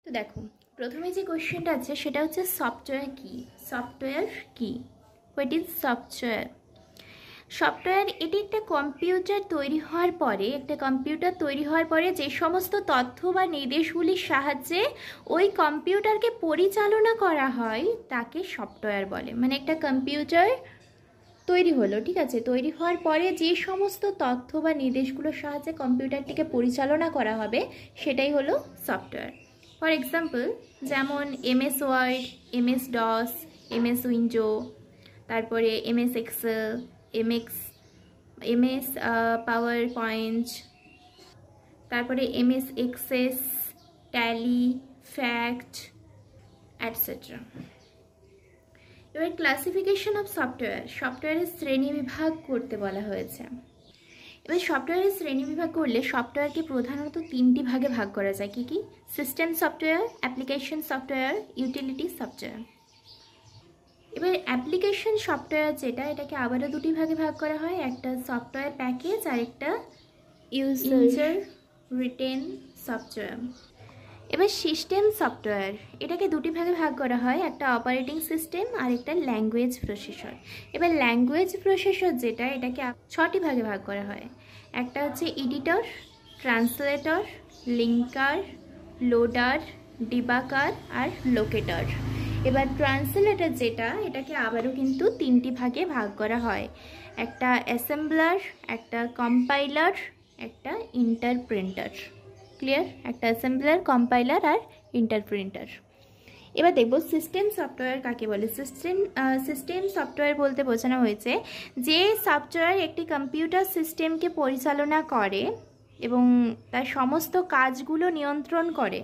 তো দেখো প্রথমে যে কোশ্চেনটা আছে সেটা হচ্ছে সফটওয়্যার কি। সফটওয়্যার কি, হোয়াট ইজ সফটওয়্যার? সফটওয়্যার এটি একটা কম্পিউটার তৈরি হওয়ার পরে যে সমস্ত তথ্য বা নির্দেশগুলির সাহায্যে ওই কম্পিউটারকে পরিচালনা করা হয় তাকে সফটওয়্যার বলে। মানে একটা কম্পিউটার তৈরি হলো, ঠিক আছে, তৈরি হওয়ার পরে যে সমস্ত তথ্য বা নির্দেশগুলোর সাহায্যে কম্পিউটারটিকে পরিচালনা করা হবে সেটাই হলো সফটওয়্যার। ফর এক্সাম্পল যেমন MS word, MS DOS, MS window, তারপরে MS Excel, MS PowerPoint, তারপরে MS Access, Tally, fact, etcetera. এবার ক্লাসিফিকেশন অফ সফটওয়্যারের শ্রেণীবিভাগ করতে বলা হয়েছে। এবার সফটওয়্যারের শ্রেণীবিভাগ করলে সফটওয়্যারকে প্রধানত তিনটি ভাগে ভাগ করা যায়। কি কি? System software, application software, utility software. এবার অ্যাপ্লিকেশন সফটওয়্যার যেটা, এটাকে আবারও দুটি ভাগে ভাগ করা হয়, একটা সফটওয়্যার প্যাকেজ আর একটা ইউজার রিটেন সফটওয়্যার। এবার সিস্টেম সফটওয়্যার এটাকে দুটি ভাগে ভাগ করা হয়, একটা অপারেটিং সিস্টেম আর একটা ল্যাঙ্গুয়েজ প্রসেসর। এবার ল্যাঙ্গুয়েজ প্রসেসর যেটা, এটাকে 6টি ভাগে ভাগ করা হয়। একটা হচ্ছে editor, translator, linker, loader, debugger আর লোকেটর। এবার ট্রান্সলেটর যেটা, এটাকে আবারও কিন্তু 3টি ভাগে ভাগ করা হয়, একটা অ্যাসেম্বলার, একটা কম্পাইলার, একটা ইন্টারপ্রেটার। ক্লিয়ার? একটা অ্যাসেম্বলার, কম্পাইলার আর ইন্টারপ্রেটার। এবার দেখব সিস্টেম সফটওয়্যার কাকে বলে। সিস্টেম সফটওয়্যার বলতে বোঝানো হয়েছে যে সফটওয়্যার একটি কম্পিউটার সিস্টেমকে পরিচালনা করে এবং তার সমস্ত কাজগুলো নিয়ন্ত্রণ করে,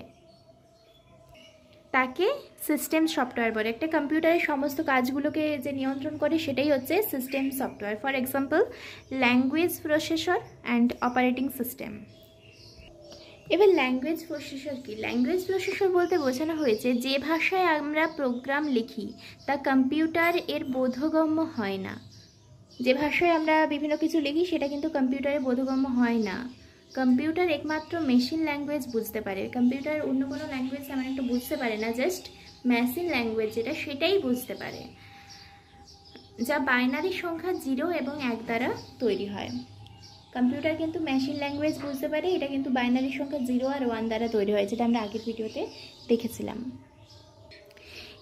তাকে সিস্টেম সফটওয়্যার বলে। একটা কম্পিউটারের সমস্ত কাজগুলোকে যে নিয়ন্ত্রণ করে সেটাই হচ্ছে system software. For example language processor and operating system. এবার ল্যাঙ্গুয়েজ প্রসেসর কি? ল্যাঙ্গুয়েজ প্রসেসর বলতে বোঝানো হয়েছে যে ভাষায় আমরা প্রোগ্রাম লিখি তা কম্পিউটার এর বোধগম্য হয় না। যে ভাষায় আমরা বিভিন্ন কিছু লিখি সেটা কিন্তু কম্পিউটারে বোধগম্য হয় না। কম্পিউটার একমাত্র মেশিন ল্যাঙ্গুয়েজ বুঝতে পারে। কম্পিউটার অন্য কোনো ল্যাঙ্গুয়েজ তেমন একটা বুঝতে পারে না, জাস্ট মেশিন ল্যাঙ্গুয়েজ যেটা সেটাই বুঝতে পারে, যা বাইনারি সংখ্যা 0 এবং 1 দ্বারা তৈরি হয়। কম্পিউটার কিন্তু মেশিন ল্যাঙ্গুয়েজ বুঝতে পারে, এটা কিন্তু বাইনারি সংখ্যা 0 আর 1 দ্বারা তৈরি হয়, যেটা আমরা আগের ভিডিওতে দেখেছিলাম।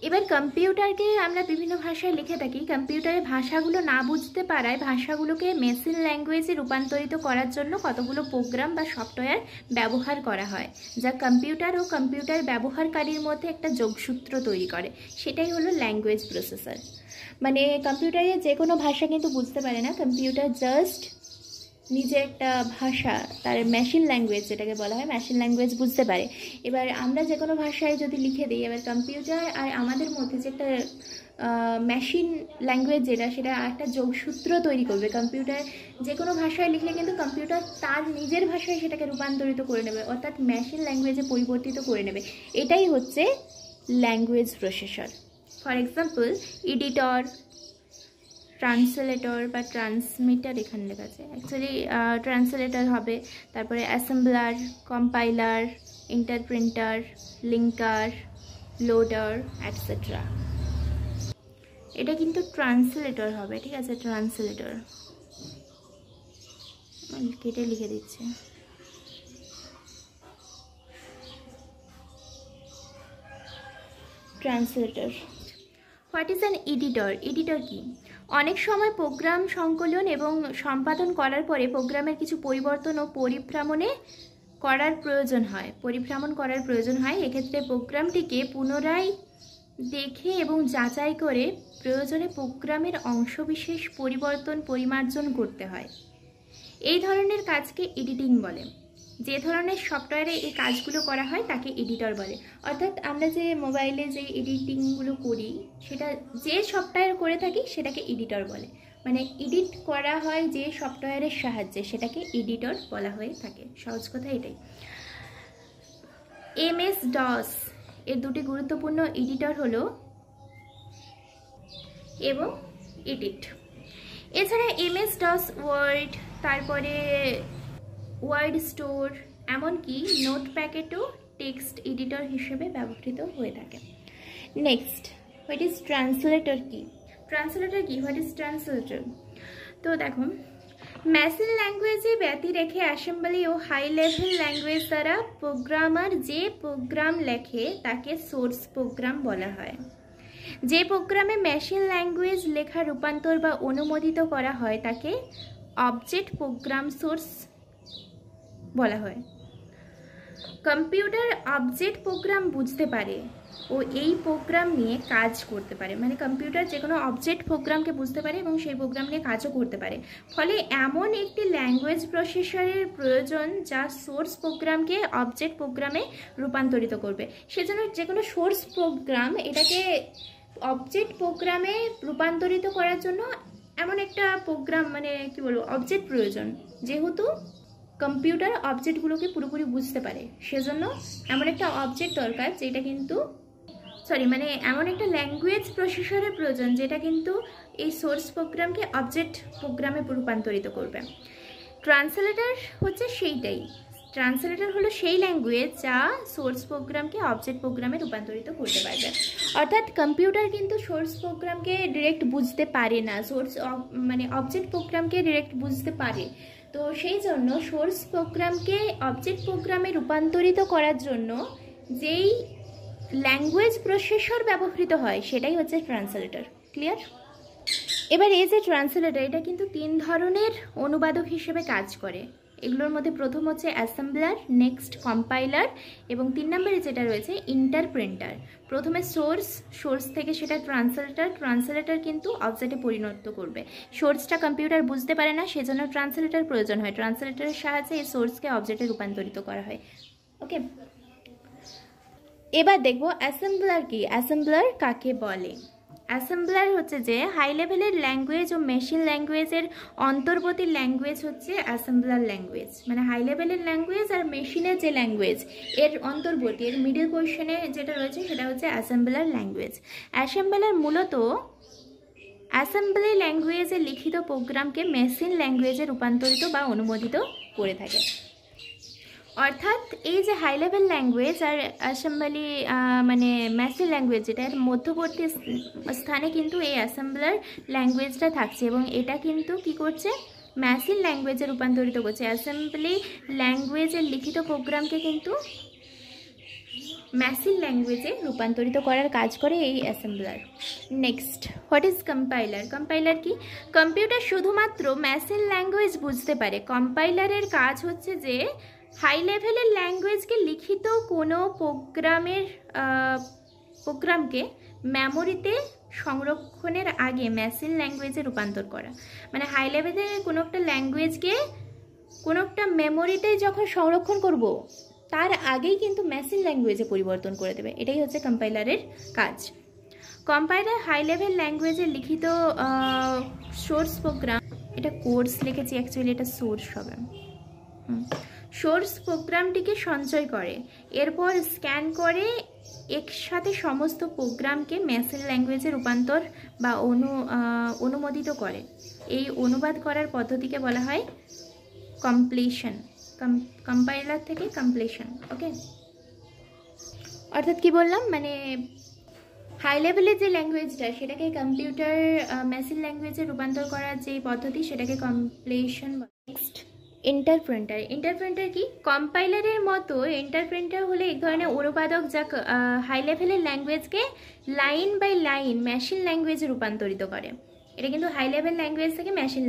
এবার কম্পিউটারকে আমরা বিভিন্ন ভাষায় লিখে থাকি। কম্পিউটারের ভাষাগুলো না বুঝতে পারায় ভাষাগুলোকে মেশিন ল্যাঙ্গুয়েজে রূপান্তরিত করার জন্য কতগুলো প্রোগ্রাম বা সফটওয়্যার ব্যবহার করা হয়, যা কম্পিউটার ও কম্পিউটার ব্যবহারকারীর মধ্যে একটা যোগসূত্র তৈরি করে, সেটাই হলো ল্যাঙ্গুয়েজ প্রসেসর। মানে কম্পিউটারে যে কোনো ভাষা কিন্তু বুঝতে পারে না, কম্পিউটার জাস্ট নিজে একটা ভাষা, তার মেশিন ল্যাঙ্গুয়েজ যেটাকে বলা হয়, মেশিন ল্যাঙ্গুয়েজ বুঝতে পারে। এবার আমরা যে কোনো ভাষায় যদি লিখে দিই, এবার কম্পিউটার আর আমাদের মধ্যে যে একটা মেশিন ল্যাঙ্গুয়েজ যেটা, সেটা একটা যোগসূত্র তৈরি করবে। কম্পিউটার যে কোনো ভাষায় লিখলে কিন্তু কম্পিউটার তার নিজের ভাষায় সেটাকে রূপান্তরিত করে নেবে, অর্থাৎ মেশিন ল্যাঙ্গুয়েজে পরিবর্তিত করে নেবে। এটাই হচ্ছে language processor. For example editor, translator বা ট্রান্সমিটার এখানে লেখা আছে, অ্যাকচুয়ালি ট্রান্সলেটর হবে, তারপরে assembler, compiler, interpreter, linker, loader, etcetera. এটা কিন্তু ট্রান্সলেটর হবে, ঠিক আছে, ট্রান্সলেটর কেটে লিখে দিচ্ছে। Translator. What is an editor? Editor কি? অনেক সময় প্রোগ্রাম সংকলন এবং সম্পাদন করার পরে প্রোগ্রামের কিছু পরিবর্তন ও পরিভ্রমণ করার প্রয়োজন হয়। এক্ষেত্রে প্রোগ্রামটিকে পুনরায় দেখে এবং যাচাই করে প্রয়োজনে প্রোগ্রামের অংশবিশেষ পরিমার্জন করতে হয়। এই ধরনের কাজকে এডিটিং বলে। যে ধরনের সফটওয়্যারে এই কাজগুলো করা হয় তাকে এডিটর বলে। অর্থাৎ আমরা যে মোবাইলে যে এডিটিংগুলো করি, সেটা যে সফটওয়্যার করে থাকি সেটাকে এডিটর বলে। মানে এডিট করা হয় যে সফটওয়্যারের সাহায্যে, সেটাকে এডিটর বলা হয়ে থাকে। সহজ কথা এটাই। MS ডস এর দুটি গুরুত্বপূর্ণ এডিটর হলো এবং এডিট। এছাড়া MS ডস ওয়ার্ড, তারপরে ওয়ার্ড স্টোর, এমনকি নোটপ্যাডও টেক্সট এডিটর হিসেবে ব্যবহৃত হয়ে থাকে। নেক্সট, হোয়াট ইজ ট্রান্সলেটর কি? ট্রান্সলেটর কি? What is translator? তো দেখো, মেশিন ল্যাঙ্গুয়েজে ব্যতি রেখে অ্যাসেম্বলি ও হাই লেভেল ল্যাঙ্গুয়েজ দ্বারা প্রোগ্রামার যে প্রোগ্রাম লেখে তাকে সোর্স প্রোগ্রাম বলা হয়। যে প্রোগ্রামে মেশিন ল্যাঙ্গুয়েজ লেখা রূপান্তর বা অনুমোদিত করা হয় তাকে অবজেক্ট প্রোগ্রাম সোর্স বলা হয়। কম্পিউটার অবজেক্ট প্রোগ্রাম বুঝতে পারে ও এই প্রোগ্রাম নিয়ে কাজ করতে পারে, মানে কম্পিউটার যে কোনো অবজেক্ট প্রোগ্রামকে বুঝতে পারে এবং সেই প্রোগ্রাম নিয়ে কাজও করতে পারে। ফলে এমন একটি ল্যাঙ্গুয়েজ প্রসেসরের প্রয়োজন যা সোর্স প্রোগ্রামকে অবজেক্ট প্রোগ্রামে রূপান্তরিত করবে। সেজন্য যে কোনো সোর্স প্রোগ্রাম এটাকে অবজেক্ট প্রোগ্রামে রূপান্তরিত করার জন্য এমন একটা প্রোগ্রাম, মানে কি বলবো, অবজেক্ট প্রয়োজন। যেহেতু কম্পিউটার অবজেক্টগুলোকে পুরোপুরি বুঝতে পারে, সেজন্য এমন একটা অবজেক্ট দরকার যেটা কিন্তু এমন একটা ল্যাঙ্গুয়েজ প্রসেসরের প্রয়োজন যেটা কিন্তু এই সোর্স প্রোগ্রামকে অবজেক্ট প্রোগ্রামে রূপান্তরিত করবে। ট্রান্সলেটর হচ্ছে সেইটাই। ট্রান্সলেটর হলো সেই ল্যাঙ্গুয়েজ যা সোর্স প্রোগ্রামকে অবজেক্ট প্রোগ্রামে রূপান্তরিত করতে পারবে। অর্থাৎ কম্পিউটার কিন্তু সোর্স প্রোগ্রামকে ডিরেক্ট বুঝতে পারে না, অবজেক্ট প্রোগ্রামকে ডিরেক্ট বুঝতে পারে। তো সেই জন্য সোর্স প্রোগ্রামকে অবজেক্ট প্রোগ্রামে রূপান্তরিত করার জন্য যেই ল্যাঙ্গুয়েজ প্রসেসর ব্যবহৃত হয় সেটাই হচ্ছে ট্রান্সলেটর। ক্লিয়ার? এবার এই যে ট্রান্সলেটর, এটা কিন্তু 3 ধরনের অনুবাদক হিসেবে কাজ করে। এগুলোর মধ্যে প্রথম হচ্ছে অ্যাসেম্বলার, নেক্সট কম্পাইলার এবং 3 নম্বরে যেটা রয়েছে ইন্টারপ্রেটার। প্রথমে সোর্স থেকে সেটা ট্রান্সলেটর কিন্তু অবজেক্টে পরিণত করবে। সোর্সটা কম্পিউটার বুঝতে পারে না, সেজন্য ট্রান্সলেটর প্রয়োজন হয়। ট্রান্সলেটরের সাহায্যে এই সোর্সকে অবজেক্টে রূপান্তরিত করা হয়। ওকে, এবার দেখব অ্যাসেম্বলার কি। অ্যাসেম্বলার কাকে বলে? অ্যাসেম্বলার হচ্ছে যে হাই লেভেলের ল্যাঙ্গুয়েজ ও মেশিন ল্যাঙ্গুয়েজের অন্তর্বর্তী ল্যাঙ্গুয়েজ হচ্ছে অ্যাসেম্বলার ল্যাঙ্গুয়েজ। মানে হাই লেভেলের ল্যাঙ্গুয়েজ আর মেশিনের যে ল্যাঙ্গুয়েজ এর অন্তর্বর্তী, এর মিডল পজিশনে যেটা রয়েছে সেটা হচ্ছে অ্যাসেম্বলার ল্যাঙ্গুয়েজ। অ্যাসেম্বলার মূলত অ্যাসেম্বলি ল্যাঙ্গুয়েজে লিখিত প্রোগ্রামকে মেশিন ল্যাঙ্গুয়েজে রূপান্তরিত বা অনুমোদিত করে থাকে। অর্থাৎ এই যে হাই লেভেল ল্যাঙ্গুয়েজ আর অ্যাসেম্বলি মেশিন ল্যাঙ্গুয়েজ, এটার মধ্যবর্তী স্থানে কিন্তু এই অ্যাসেম্বলার ল্যাঙ্গুয়েজটা থাকছে এবং এটা কিন্তু কি করছে, মেশিন ল্যাঙ্গুয়েজে রূপান্তরিত করছে। অ্যাসেম্বলি ল্যাঙ্গুয়েজের লিখিত প্রোগ্রামকে কিন্তু মেশিন ল্যাঙ্গুয়েজে রূপান্তরিত করার কাজ করে এই assembler. Next, what is compiler? Compiler কি? কম্পিউটার শুধুমাত্র মেশিন ল্যাঙ্গুয়েজ বুঝতে পারে। কম্পাইলারের কাজ হচ্ছে যে হাই লেভেলের ল্যাঙ্গুয়েজকে লিখিত কোনো প্রোগ্রামকে মেমোরিতে সংরক্ষণের আগে মেশিন ল্যাঙ্গুয়েজে রূপান্তর করা। মানে হাই লেভেলের কোনো একটা ল্যাঙ্গুয়েজকে কোনো একটা মেমোরিতে যখন সংরক্ষণ করব তার আগেই কিন্তু মেশিন ল্যাঙ্গুয়েজে পরিবর্তন করে দেবে। এটাই হচ্ছে কম্পাইলারের কাজ। কম্পাইলার হাই লেভেল ল্যাঙ্গুয়েজের লিখিত সোর্স প্রোগ্রাম, এটা কোর্স লিখেছি, অ্যাকচুয়ালি এটা সোর্স হবে। সোর্স প্রোগ্রামটিকে সঞ্চয় করে, এরপর স্ক্যান করে একসাথে সমস্ত প্রোগ্রামকে মেশিন ল্যাঙ্গুয়েজে রূপান্তর বা অনুমোদিত করে। এই অনুবাদ করার পদ্ধতিকে বলা হয় কমপ্লিশন। কম্পাইলার থেকে কমপ্লিশন। ওকে, অর্থাৎ কি বললাম, মানে হাই লেভেলের যে ল্যাঙ্গুয়েজটা সেটাকে কম্পিউটার মেশিন ল্যাঙ্গুয়েজে রূপান্তর করার যে পদ্ধতি সেটাকে কমপ্লিশন। Next, interpreter. ইন্টারপ্রেটার কি? কম্পাইলারের মতো ইন্টারপ্রেটার হলে এক ধরনের অনুবাদক যা হাই লেভেলের ল্যাঙ্গুয়েজকে লাইন বাই লাইন মেশিন ল্যাঙ্গুয়েজে রূপান্তরিত করে। এটা কিন্তু হাই লেভেল ল্যাঙ্গুয়েজ থেকে মেশিন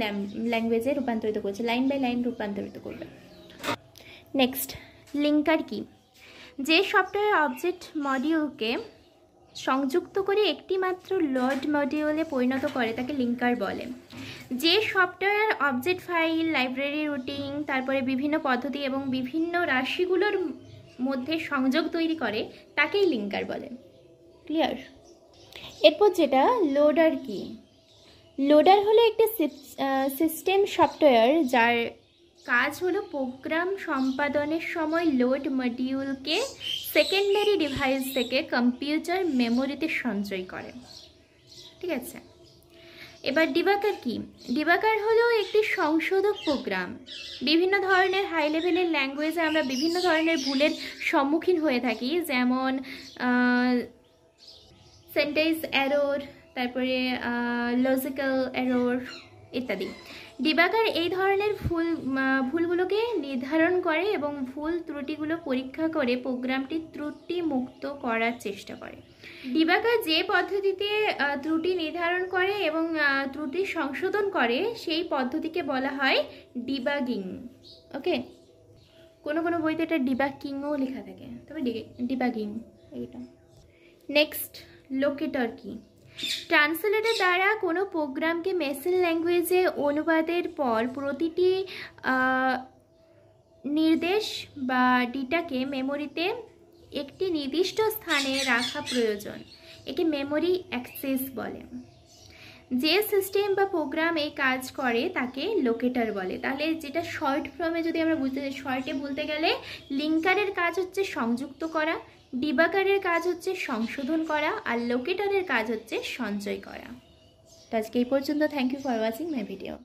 ল্যাঙ্গুয়েজে রূপান্তরিত করছে, লাইন বাই লাইন রূপান্তরিত করবে। নেক্সট, লিঙ্কার কি? যে সফটওয়্যার অবজেক্ট মডিউলকে সংযুক্ত করে একটি মাত্র লোড মডিউলে পরিণত করে তাকে লিঙ্কার বলে। যে সফটওয়্যার অবজেক্ট ফাইল, লাইব্রেরি, রুটিং, তারপরে বিভিন্ন পদ্ধতি এবং বিভিন্ন রাশিগুলোর মধ্যে সংযোগ তৈরি করে তাকেই লিঙ্কার বলে। ক্লিয়ার? এরপর যেটা লোডার কি? লোডার হলো একটি সিস্টেম সফটওয়্যার যার কাজ হলো প্রোগ্রাম সম্পাদনের সময় লোড মডিউলকে সেকেন্ডারি ডিভাইস থেকে কম্পিউটার মেমোরিতে সঞ্চয় করে। ঠিক আছে, এবার ডিবাগার কি? ডিবাগার হলো একটি সংশোধক প্রোগ্রাম। বিভিন্ন ধরনের হাই লেভেলের ল্যাঙ্গুয়েজে আমরা বিভিন্ন ধরনের ভুলের সম্মুখীন হয়ে থাকি, যেমন সেন্টেন্স এরর, তারপরে লজিক্যাল এরর ইত্যাদি। ডিবাগার এই ধরনের ভুলগুলোকে নির্ধারণ করে এবং ভুল ত্রুটিগুলো পরীক্ষা করে প্রোগ্রামটি ত্রুটি মুক্ত করার চেষ্টা করে। ডিবাগার যে পদ্ধতিতে ত্রুটি নির্ধারণ করে এবং ত্রুটি সংশোধন করে সেই পদ্ধতিকে বলা হয় ডিবাগিং। ওকে, কোনো কোনো বইতে এটা ডিবাগিংও লেখা থাকে, তবে ডিবাগিং এইটা। নেক্সট, লোকেটর কি? ট্রান্সলেটর দ্বারা কোনো প্রোগ্রামকে মেশিন ল্যাঙ্গুয়েজে অনুবাদের পর প্রতিটি নির্দেশ বা ডেটাকে মেমোরিতে একটি নির্দিষ্ট স্থানে রাখা প্রয়োজন। একে মেমোরি অ্যাক্সেস বলে। যে সিস্টেম বা প্রোগ্রাম এই কাজ করে তাকে লোকেটর বলে। তাহলে যেটা শর্ট ফর্মে যদি আমরা শর্টে বলতে গেলে, লিঙ্কারের কাজ হচ্ছে সংযুক্ত করা, ডিবাগারের কাজ হচ্ছে সংশোধন করা, আর লোকেটরের কাজ হচ্ছে সঞ্চয় করা। তো আজকে এই পর্যন্ত। Thank you for watching my video.